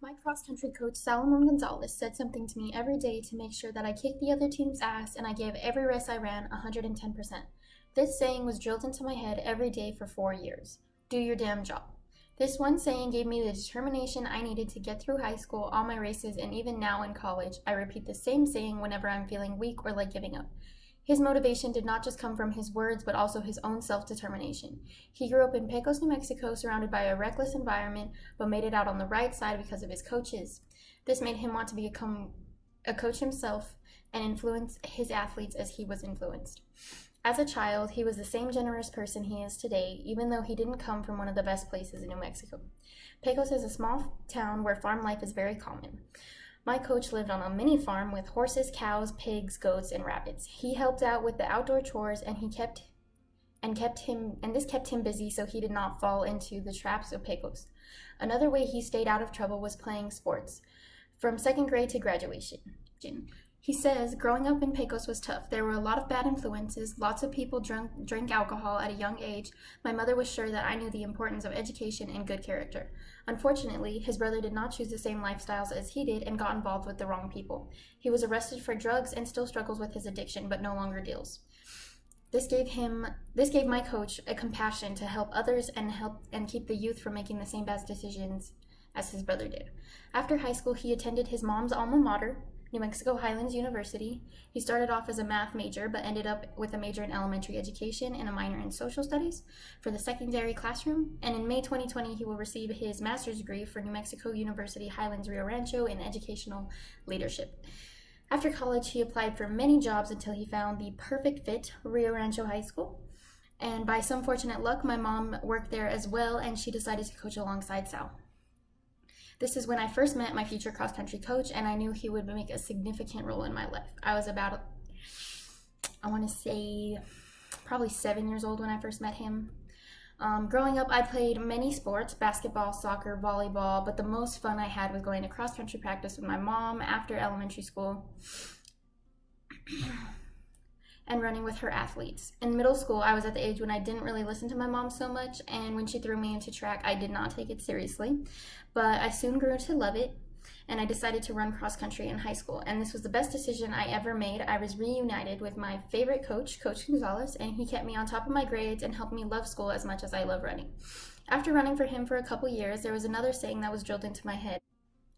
My cross-country coach, Salamon Gonzales, said something to me every day to make sure that I kicked the other team's ass and I gave every race I ran 110%. This saying was drilled into my head every day for 4 years. Do your damn job. This one saying gave me the determination I needed to get through high school, all my races, and even now in college, I repeat the same saying whenever I'm feeling weak or like giving up. His motivation did not just come from his words, but also his own self-determination. He grew up in Pecos, New Mexico, surrounded by a reckless environment, but made it out on the right side because of his coaches. This made him want to become a coach himself and influence his athletes as he was influenced. As a child, he was the same generous person he is today, even though he didn't come from one of the best places in New Mexico. Pecos is a small town where farm life is very common. My coach lived on a mini farm with horses, cows, pigs, goats, and rabbits. He helped out with the outdoor chores and this kept him busy so he did not fall into the traps of Pecos. Another way he stayed out of trouble was playing sports, from second grade to graduation. He says growing up in Pecos was tough. There were a lot of bad influences. Lots of people drank alcohol at a young age. My mother was sure that I knew the importance of education and good character. Unfortunately, his brother did not choose the same lifestyles as he did and got involved with the wrong people. He was arrested for drugs and still struggles with his addiction, but no longer deals. This gave my coach a compassion to help others and keep the youth from making the same bad decisions as his brother did. After high school, he attended his mom's alma mater, New Mexico Highlands University. He started off as a math major, but ended up with a major in elementary education and a minor in social studies for the secondary classroom. And in May 2020, he will receive his master's degree for New Mexico University Highlands Rio Rancho in educational leadership. After college, he applied for many jobs until he found the perfect fit, Rio Rancho High School. And by some fortunate luck, my mom worked there as well, and she decided to coach alongside Sal. This is when I first met my future cross-country coach, and I knew he would make a significant role in my life. I was about, I want to say, probably 7 years old when I first met him. Growing up, I played many sports, basketball, soccer, volleyball, but the most fun I had was going to cross-country practice with my mom after elementary school and running with her athletes. In middle school, I was at the age when I didn't really listen to my mom so much, and when she threw me into track, I did not take it seriously. But I soon grew to love it, and I decided to run cross country in high school, and this was the best decision I ever made. I was reunited with my favorite coach, Coach Gonzales, and he kept me on top of my grades and helped me love school as much as I love running. After running for him for a couple years, there was another saying that was drilled into my head.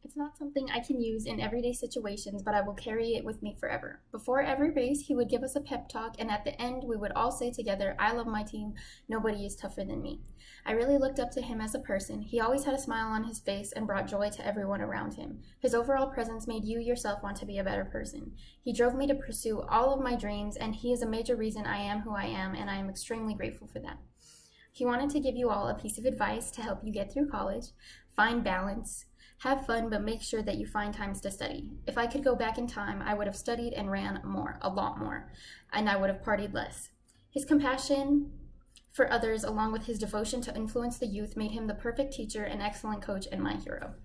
It's not something I can use in everyday situations, but I will carry it with me forever. Before every race, he would give us a pep talk, and at the end, we would all say together, "I love my team. Nobody is tougher than me." I really looked up to him as a person. He always had a smile on his face and brought joy to everyone around him. His overall presence made you yourself want to be a better person. He drove me to pursue all of my dreams, and he is a major reason I am who I am, and I am extremely grateful for that. He wanted to give you all a piece of advice to help you get through college, find balance, have fun, but make sure that you find times to study. If I could go back in time, I would have studied and ran more, a lot more, and I would have partied less. His compassion for others, along with his devotion to influence the youth, made him the perfect teacher, an excellent coach, and my hero.